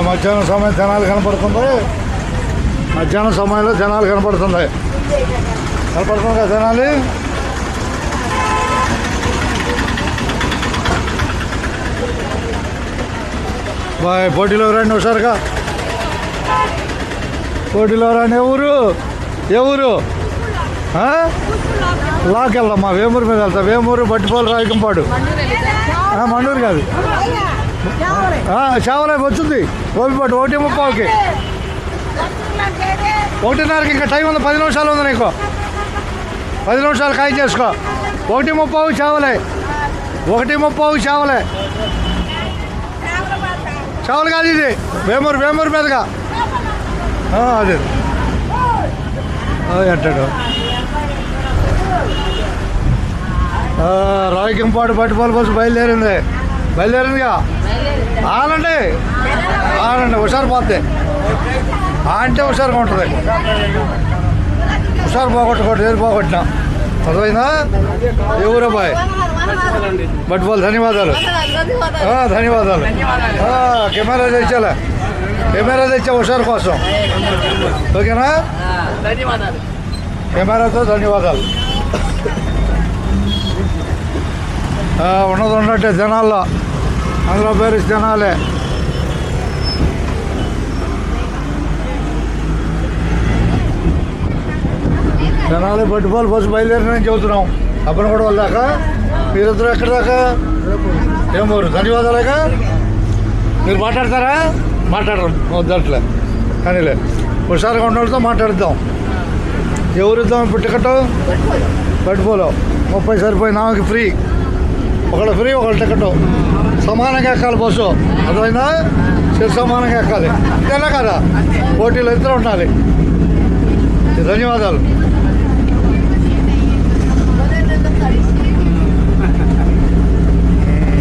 మధ్యాహ్నం సమయం జనాలు కనపడుతుంది. మధ్యాహ్నం సమయంలో జనాలు కనపడుతుంది కదా జనాలు. బాయ్ పోటీలో రండి హుషారుగా, పోటీలో రండి. ఏ ఊరు లాక్ వెళ్దాం. మా వేమూరు మీద వెళ్తా. వేమూరు బట్టిపోలు రాయకంపాడు. మండూరు కాదు, చావలే వచ్చింది. ఓపిపాటు 1:30కి 1:30కి ఇంకా టైం ఉంది. 10 నిమిషాలు ఉంది నీకు. 10 నిమిషాలు ఖాయం చేసుకో. 1:30 చావలే. 1:30 చావలే. చావలు కాదు ఇది. వేమూరు మీదుగా అదే అంటాడు. రాయకంపాడు బట్టిపోలు బస్సు బయలుదేరిందిగా. ఆనండి హుషారు పోతే అంటే హుషారుగా ఉంటుంది. హుషారు పోగొట్టుకోండి. ఏది పోగొట్టినా అర్థమైందా? ఏ ఊరబ్బాయి బట్టిపోలు. ధన్యవాదాలు. కెమెరా తెచ్చా హుషారు కోసం. ఓకేనా? కెమెరాతో ధన్యవాదాలు. ఉన్నది ఉన్నట్టే జనాల్లో. అందులో పేరు జనాలే. జనాలే బట్టిపోలు బస్సు బయలుదేరినని చెబుతున్నాం. అప్పుడు కూడా వాళ్ళ దాకా మీరిద్దరు ఎక్కడి దాకా? వేమూరు. ధన్యవాదాలేగా. మీరు మాట్లాడతారా? మాట్లాడరు వద్దట్లే కానీలే. హుషారుగా ఉండడంతో మాట్లాడుద్దాం. ఎవరిద్దాం ఇప్పుడు టికెట్? బట్టిపోలో 30 సరిపోయి. నాకి ఫ్రీ. ఒకళ్ళు ఫ్రీ, ఒకళ్ళు టికెట్. సమానంగా ఎక్కాలి బస్సు. అర్థమైందా? సమానంగా ఎక్కాలి. అంతేనా కదా? పోటీలో ఇద్దరు ఉండాలి. ధన్యవాదాలు.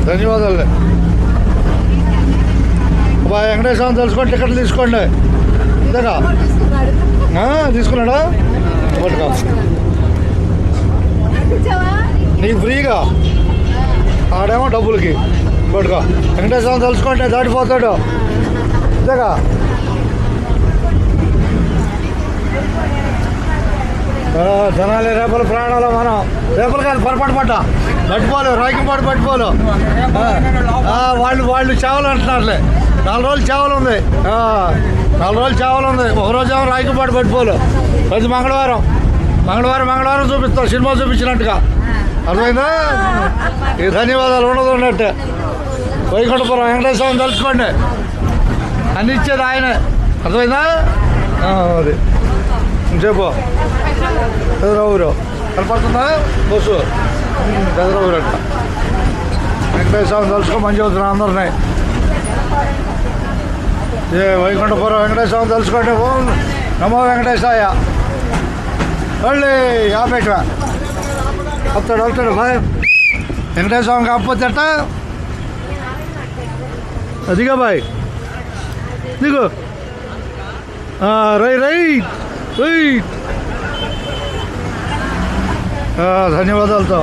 ధన్యవాదాలు. బాయ్ వెంకటేశ్వరం తెలుసుకోండి. టికెట్లు తీసుకోండి. అంతేగా? తీసుకున్నాడా? పట్టుకో నీకు ఫ్రీగా. ఆడేమో డబ్బులకి. పట్టుకో. వెంకటేశ్వరం తెలుసుకోండి. దాటిపోతాడు. అంతేగా? జనాలే రేపల ప్రాణాలు. మనం రేపలు కాదు పొరపాటు పడ్డా. బట్టిపోలు రాయకంపాడు బట్టిపోలు. వాళ్ళు చేవలు అంటున్నారులే. 4 రోజులు చేవలు ఉంది. 4 రోజులు చేవలు ఉంది. ఒకరోజు ఏమో రాయకంపాడు బట్టిపోలు. ప్రతి మంగళవారం చూపిస్తాం. సినిమా చూపించినట్టుగా. అర్థమైందా? ఈ ధన్యవాదాలు ఉండదు ఉన్నట్టే. వైకుంఠపురం వెంకటేశ్వరం తెలుసుకోండి. అన్ని ఇచ్చేది ఆయనే. అర్థమైందా? అది చెప్పు. పెదరావురు కనపడుతుందా బస్సు? పెదరావురు అంట. వెంకటేశ్వరం తెలుసుకోమని చెబుతున్నా అందరినీ. వైకుంఠపురం వెంకటేశ్వరం తెలుసుకోండి. ఓం నమో వెంకటేశాయ. మళ్ళీ ఆపేట వస్తాడు. బాయ్ వెంకటేశ్వరం కాకపోతే అట్ట. అదిగా బాయ్ నీకు రై ధన్యవాదాలతో.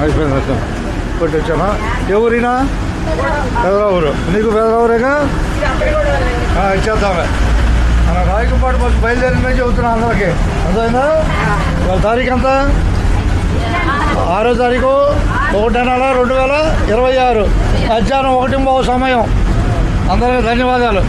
అయిపోయింది అర్థం. కొట్టి వచ్చానా? ఎవరినా? పెదరావురు. నీకు పెదరావురేగా? ఇచ్చేద్దామే. మన రాయకంపాడు బస్సు బయలుదేరిందని చెబుతున్నా అందరికీ. అర్థమైందా? వాళ్ళ తారీఖు ఎంత? 6వ తారీఖు 1 నెల 2026 మధ్యాహ్నం 1:30 సమయం. అందరికీ ధన్యవాదాలు.